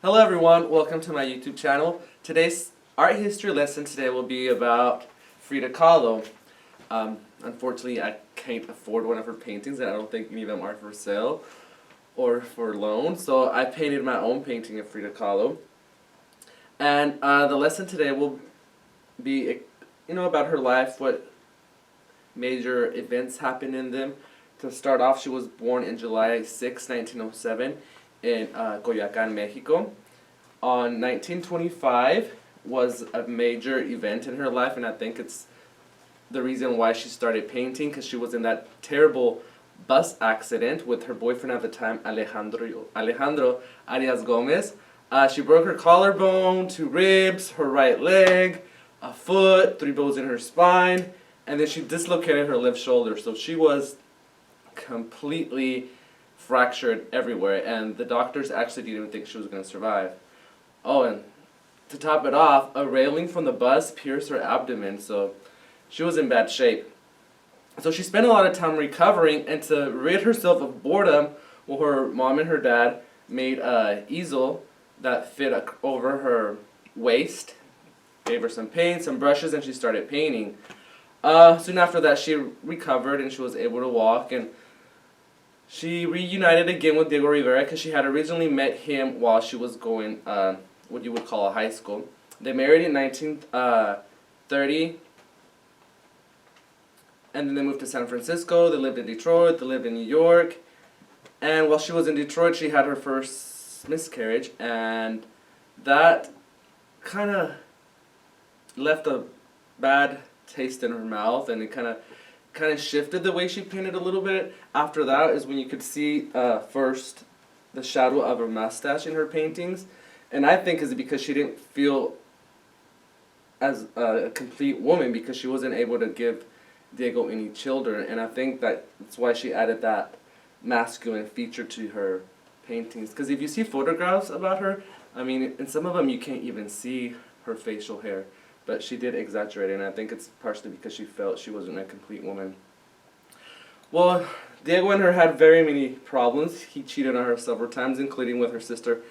Hello everyone, welcome to my YouTube channel. Today's art history lesson will be about Frida Kahlo. Unfortunately, I can't afford one of her paintings, and I don't think any of them are for sale or for loan, so I painted my own painting of Frida Kahlo. And the lesson today will be about her life, what major events happened in them. To start off, she was born in July 6, 1907 in Coyoacán, Mexico. On 1925 was a major event in her life, and I think it's the reason why she started painting, because she was in that terrible bus accident with her boyfriend at the time, Alejandro Arias Gomez. She broke her collarbone, 2 ribs, her right leg, a foot, 3 bones in her spine, and then she dislocated her left shoulder. So she was completely fractured everywhere, and the doctors actually didn't even think she was going to survive. Oh, and to top it off, a railing from the bus pierced her abdomen, so she was in bad shape. So she spent a lot of time recovering, and to rid herself of boredom, well, her mom and her dad made an easel that fit over her waist, gave her some paint, some brushes, and she started painting. Soon after that, she recovered and she was able to walk, and she reunited again with Diego Rivera because she had originally met him while she was going what you would call a high school. They married in 1930, and then they moved to San Francisco. They lived in Detroit, they lived in New York, and while she was in Detroit, she had her first miscarriage, and that kind of left a bad taste in her mouth, and it kind of shifted the way she painted a little bit. After that is when you could see first the shadow of her mustache in her paintings, and I think is because she didn't feel as a complete woman because she wasn't able to give Diego any children, and I think that's why she added that masculine feature to her paintings. Because if you see photographs about her, I mean, in some of them you can't even see her facial hair. But she did exaggerate it, and I think it's partially because she felt she wasn't a complete woman. Well, Diego and her had very many problems. He cheated on her several times, including with her sister,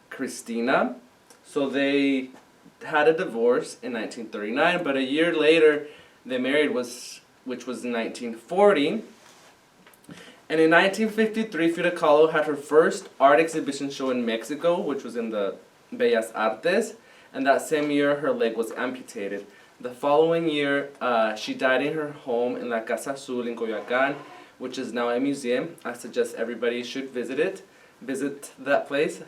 Cristina. So they had a divorce in 1939, but a year later they married, which was in 1940. And in 1953, Frida Kahlo had her first art exhibition show in Mexico, which was in the Bellas Artes. And that same year, her leg was amputated. The following year, she died in her home in La Casa Azul in Coyoacán, which is now a museum. I suggest everybody should visit that place.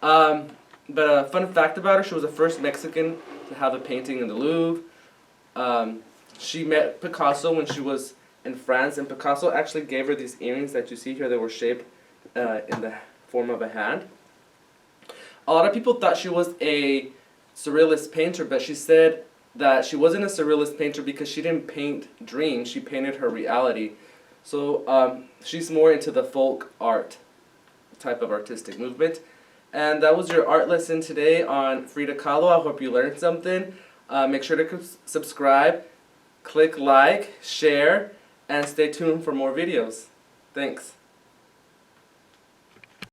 But a fun fact about her, she was the first Mexican to have a painting in the Louvre. She met Picasso when she was in France, and Picasso actually gave her these earrings that you see here that were shaped in the form of a hand. A lot of people thought she was a surrealist painter, but she said that she wasn't a surrealist painter because she didn't paint dreams, she painted her reality. So she's more into the folk art type of artistic movement. And that was your art lesson today on Frida Kahlo. I hope you learned something. Make sure to subscribe, click like, share, and stay tuned for more videos. Thanks.